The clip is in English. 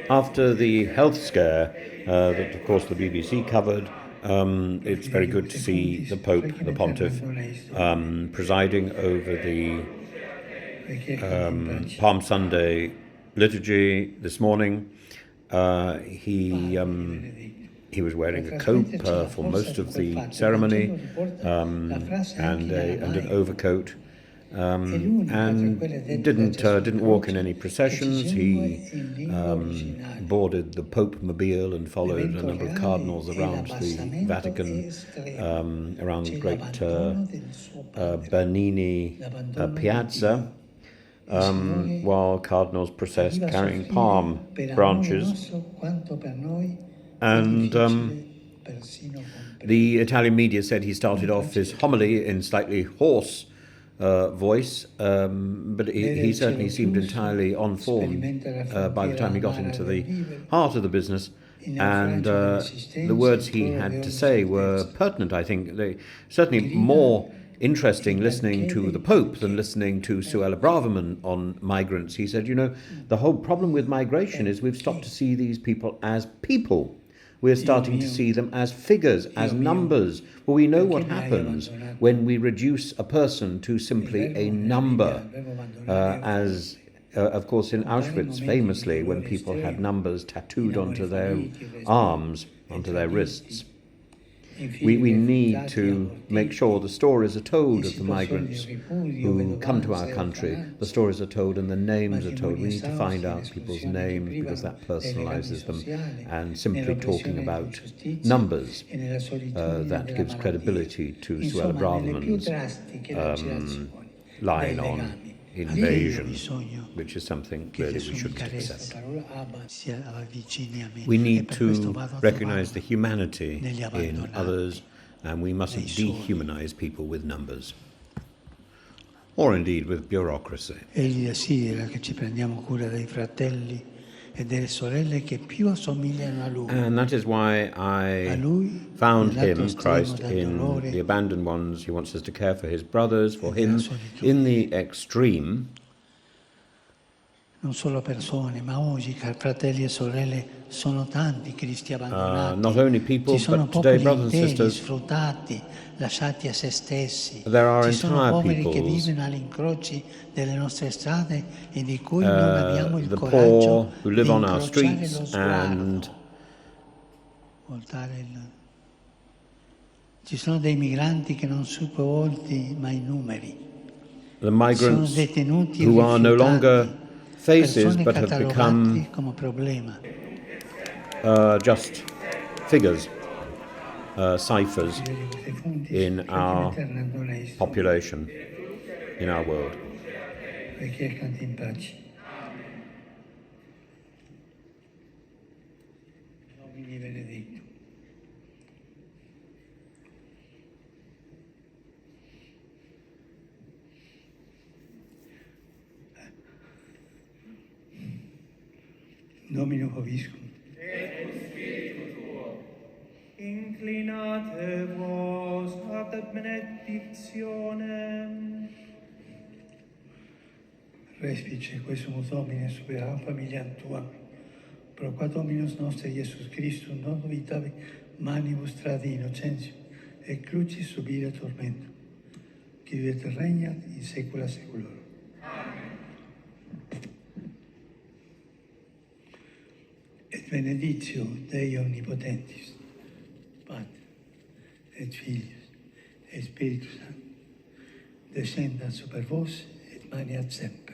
After the health scare that, of course, the BBC covered, it's very good to see the Pope, the Pontiff, presiding over the Palm Sunday liturgy this morning. He was wearing a cope for most of the ceremony, and an overcoat, and didn't walk in any processions. He boarded the Pope mobile and followed a number of cardinals around the Vatican, around the great Bernini Piazza, while cardinals processed carrying palm branches. And the Italian media said he started off his homily in slightly hoarse voice, but he certainly seemed entirely on form by the time he got into the heart of the business. And the words he had to say were pertinent, I think. They certainly more interesting listening to the Pope than listening to Suella Braverman on migrants. He said, the whole problem with migration is we've stopped to see these people as people. We're starting to see them as figures, as numbers. Well, we know what happens when we reduce a person to simply a number, as, of course, in Auschwitz, famously, when people had numbers tattooed onto their arms, onto their wrists. We need to make sure the stories are told of the migrants who come to our country. The stories are told and the names are told. We need to find out people's names because that personalizes them. And simply talking about numbers, that gives credibility to Suella Braverman's line on invasion, which is something really we shouldn't accept. We need to recognize the humanity in others, and we mustn't dehumanize people with numbers, or indeed with bureaucracy. Egli desidera che ci prendiamo cura dei fratelli e delle sorelle che più assomigliano a lui. And that is why I found him, Christ, in the abandoned ones. He wants us to care for his brothers, for him in the extreme. Non solo persone, ma oggi fratelli e sorelle sono tanti cristi abbandonati. Not only people, Ci sono but today, popoli brothers and interi sisters, sfruttati, lasciati a se stessi. there are Ci sono entire poveri che peoples, vivono agli incroci delle nostre strade e di cui non abbiamo il the coraggio poor who di live on our incrociare lo streets, sguardo. and Ci sono dei migranti che non sono volti ma i numeri. the migrants who are no longer faces but have become just figures, ciphers in our population, in our world. Domino Vobiscum. Et spiritu tuo. Inclinate vos ad benedictionem. Respice quesumus Domine supera familiam tua, pro qua Dominus nostre Iesus Christus non vitavi manibus tradi innocentium et crucis subire tormentum, qui vivet regnat in saecula saeculorum. Et benedictio Dei omnipotentis, Pater, et Filius, et Spiritus Sanctus, descendat super vos et maniat semper.